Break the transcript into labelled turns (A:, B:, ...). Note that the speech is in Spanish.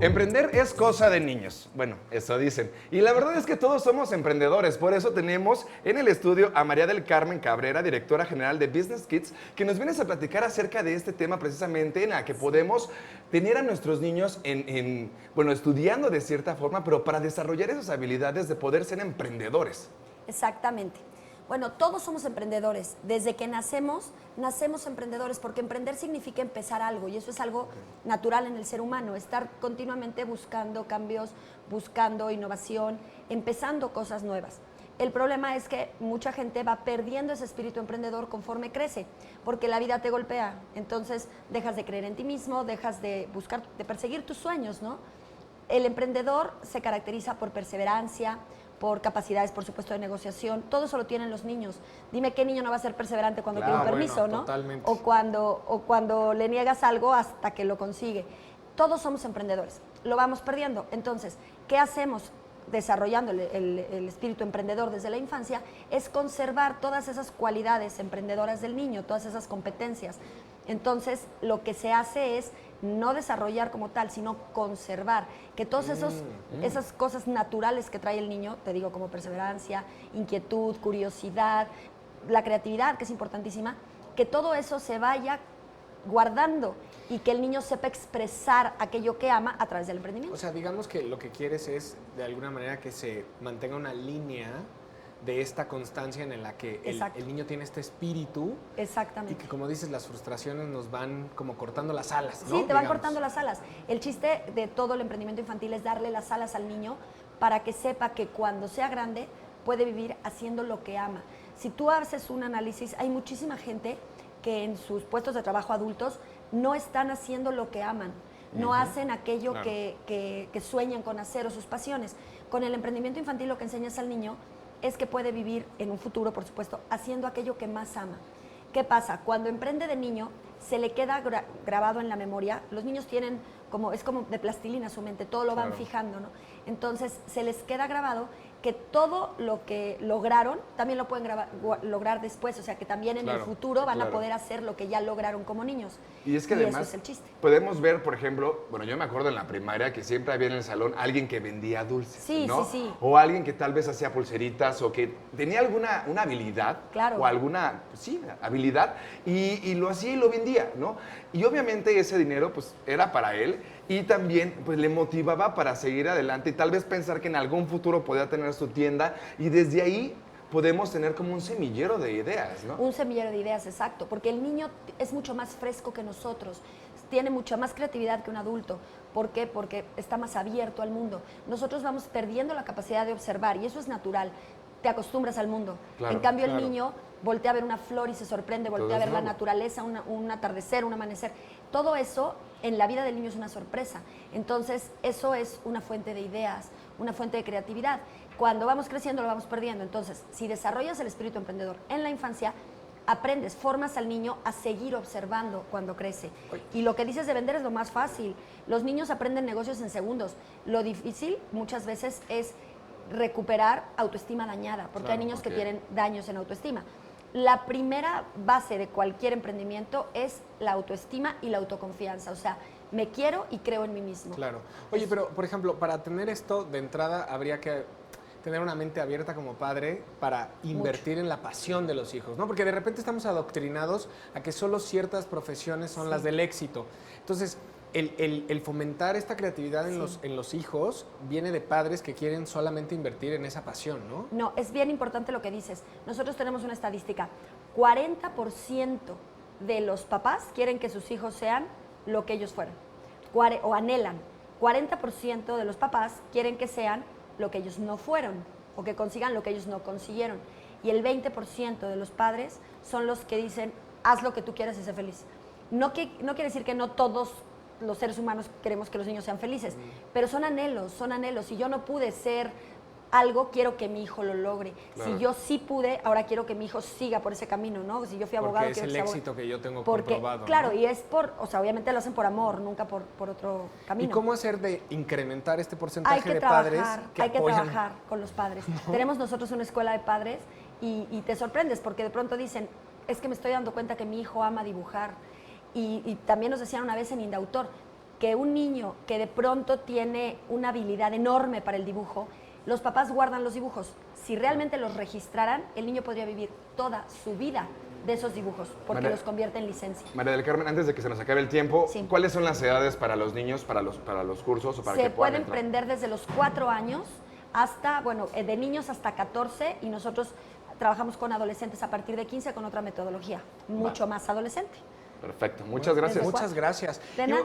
A: Emprender es cosa de niños. Bueno, eso dicen. Y la verdad es que todos somos emprendedores. Por eso tenemos en el estudio a María del Carmen Cabrera, directora general de Business Kids, que nos vienes a platicar acerca de este tema precisamente en la que podemos tener a nuestros niños bueno, estudiando de cierta forma, pero para desarrollar esas habilidades de poder ser emprendedores.
B: Exactamente. Bueno, todos somos emprendedores. Desde que nacemos emprendedores, porque emprender significa empezar algo, y eso es algo natural en el ser humano, estar continuamente buscando cambios, buscando innovación, empezando cosas nuevas. El problema es que mucha gente va perdiendo ese espíritu emprendedor conforme crece, porque la vida te golpea. Entonces dejas de creer en ti mismo, dejas de buscar, de perseguir tus sueños, ¿no? El emprendedor se caracteriza por perseverancia, por capacidades, por supuesto, de negociación. Todo eso lo tienen los niños. Dime qué niño no va a ser perseverante cuando quiere un permiso,
C: bueno,
B: ¿no?
C: Totalmente.
B: O cuando le niegas algo hasta que lo consigue. Todos somos emprendedores. Lo vamos perdiendo. Entonces, ¿qué hacemos desarrollando el espíritu emprendedor desde la infancia? Es conservar todas esas cualidades emprendedoras del niño, todas esas competencias. Entonces, lo que se hace es no desarrollar como tal, sino conservar, que todas esas cosas naturales que trae el niño, te digo, como perseverancia, inquietud, curiosidad, la creatividad, que es importantísima, que todo eso se vaya guardando y que el niño sepa expresar aquello que ama a través del emprendimiento.
C: O sea, digamos que lo que quieres es, de alguna manera, que se mantenga una línea de esta constancia en la que el niño tiene este espíritu.
B: Exactamente.
C: Y que, como dices, las frustraciones nos van como cortando las alas, ¿no?
B: Sí, te van cortando las alas. El chiste de todo el emprendimiento infantil es darle las alas al niño para que sepa que cuando sea grande puede vivir haciendo lo que ama. Si tú haces un análisis, hay muchísima gente que en sus puestos de trabajo adultos no están haciendo lo que aman, no hacen aquello que sueñan con hacer o sus pasiones. Con el emprendimiento infantil lo que enseñas al niño es que puede vivir en un futuro, por supuesto, haciendo aquello que más ama. ¿Qué pasa? Cuando emprende de niño, se le queda grabado en la memoria. Los niños tienen es como de plastilina su mente, todo lo van fijando, ¿no? Entonces, se les queda grabado que todo lo que lograron, también lo pueden lograr después, o sea, que también en el futuro van a poder hacer lo que ya lograron como niños.
A: Y es que además
B: eso es el chiste.
A: Podemos ver, por ejemplo, bueno, yo me acuerdo en la primaria que siempre había en el salón alguien que vendía dulces,
B: Sí,
A: ¿no?
B: sí, sí.
A: O alguien que tal vez hacía pulseritas o que tenía una habilidad o alguna, habilidad y lo hacía y lo vendía, ¿no? Y obviamente ese dinero pues era para él y también pues le motivaba para seguir adelante y tal vez pensar que en algún futuro podía tener su tienda y desde ahí podemos tener como un semillero de ideas, ¿no?
B: Un semillero de ideas, exacto, porque el niño es mucho más fresco que nosotros, tiene mucha más creatividad que un adulto. ¿Por qué? Porque está más abierto al mundo. Nosotros vamos perdiendo la capacidad de observar y eso es natural. Te acostumbras al mundo. En cambio, el niño voltea a ver una flor y se sorprende, voltea a ver la naturaleza, un atardecer, un amanecer. Todo eso en la vida del niño es una sorpresa. Entonces, eso es una fuente de ideas, una fuente de creatividad. Cuando vamos creciendo, lo vamos perdiendo. Entonces, si desarrollas el espíritu emprendedor en la infancia, aprendes, formas al niño a seguir observando cuando crece. Y lo que dices de vender es lo más fácil. Los niños aprenden negocios en segundos. Lo difícil muchas veces es recuperar autoestima dañada, porque hay niños que tienen daños en autoestima. La primera base de cualquier emprendimiento es la autoestima y la autoconfianza, o sea, me quiero y creo en mí mismo.
C: Claro. Oye, pero, por ejemplo, para tener esto, de entrada, habría que tener una mente abierta como padre para invertir en la pasión de los hijos, ¿no? Porque de repente estamos adoctrinados a que solo ciertas profesiones son las del éxito. Entonces, el fomentar esta creatividad en los hijos viene de padres que quieren solamente invertir en esa pasión, ¿no?
B: No, es bien importante lo que dices. Nosotros tenemos una estadística. 40% de los papás quieren que sus hijos sean lo que ellos fueron, o anhelan. 40% de los papás quieren que sean lo que ellos no fueron, o que consigan lo que ellos no consiguieron. Y el 20% de los padres son los que dicen, haz lo que tú quieras y sé feliz. No quiere decir que no todos los seres humanos queremos que los niños sean felices, pero son anhelos. Si yo no pude ser algo, quiero que mi hijo lo logre. Si yo sí pude, ahora quiero que mi hijo siga por ese camino, ¿no? Si yo fui abogado,
C: porque es
B: quiero
C: el
B: que sea
C: éxito que yo tengo
B: porque,
C: comprobado,
B: claro,
C: ¿no?
B: y es obviamente lo hacen por amor, nunca por otro camino.
C: ¿Y cómo hacer de incrementar este porcentaje de padres que
B: hay que
C: apoyan?
B: trabajar con los padres. Tenemos nosotros una escuela de padres y te sorprendes porque de pronto dicen, es que me estoy dando cuenta que mi hijo ama dibujar. Y también nos decían una vez en Indautor, que un niño que de pronto tiene una habilidad enorme para el dibujo, los papás guardan los dibujos. Si realmente los registraran, el niño podría vivir toda su vida de esos dibujos, porque los convierte en licencia.
A: María del Carmen, antes de que se nos acabe el tiempo,
B: Sí.
A: ¿cuáles son las edades para los niños, para los cursos o para que
B: Se
A: puedan
B: pueden
A: entrar?
B: prender desde los 4 años hasta, bueno, de niños hasta 14, y nosotros trabajamos con adolescentes a partir de 15 con otra metodología, mucho más adolescente.
A: Perfecto, muchas gracias.
C: Muchas gracias.
B: De
C: Y
B: nada.